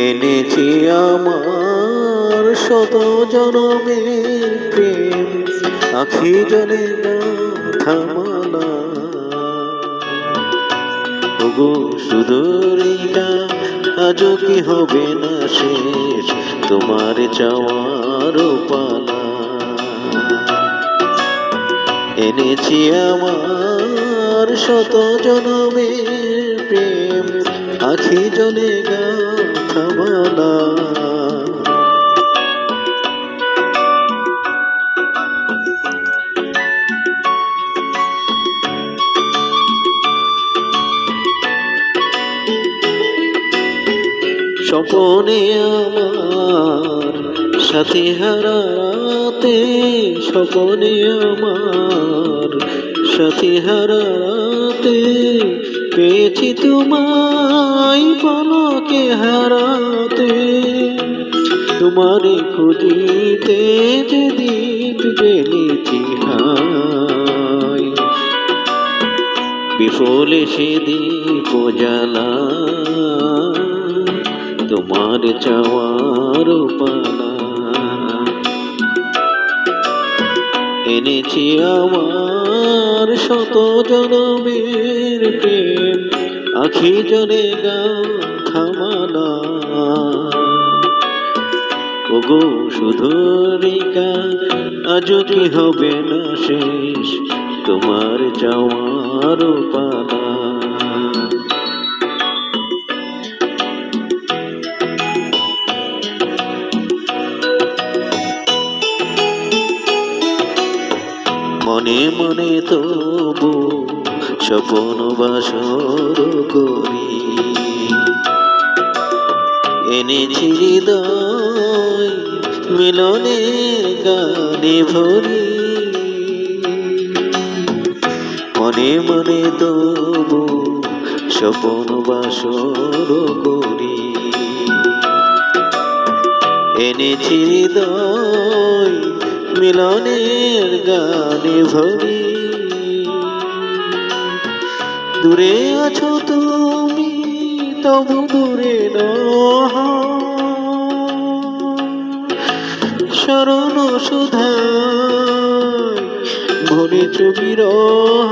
এনেছি আমার শত জনমের প্রেম, আখি জলে থামালা। ওগো সুদূরিকা, আজও কি হবে না শেষ তোমার চাওয়ার পালা। এনেছি আমার শত জনমের প্রেম, আখি জলে থামালা। স্বপনে আমার সাথী হারাতে, স্বপনে আমার সাথী হারাতে, পেয়েছি তোমায় পলকে হারাতে। তোমারে খুঁজিতে যে দীপ জ্বেলেছি হায়, বিফলে সে দীপ জ্বালা। তোমার চাওয়ার পালা। এনেছি আমার শত জনমের প্রেম, আখি জলে থামালা। ওগো সুধরিকা, আজও কি হবে না শেষ তোমার চাওয়ার পালা। মনে মনে তবু স্বপন বাসর করি, এনেছি হৃদয় মিলনের গানে ভরি। মনে মনে তবু স্বপন বাসর করি, এনেছি হৃদয় মিলনের গানে ভরি। দূরে আছো তুমি তবু দূরে নহ, শরণ সুধায় ভরেছ বিরহ।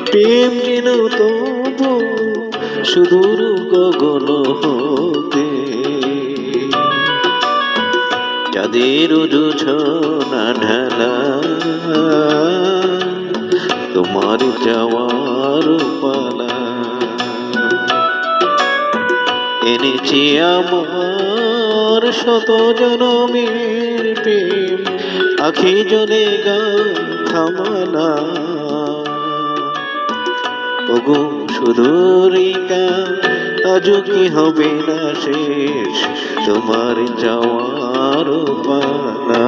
প্রেম যেন তবু সুদূর গগন হতে, যাদের জোছনা ঢালা। তোমার যাওয়ার পালা। এনেছি আমার শত জনমের প্রেম, আখি জলে থামালা। ওগো সুদূরিকা, আজও কি হবে না শেষ তোমার যাওয়ার পালা।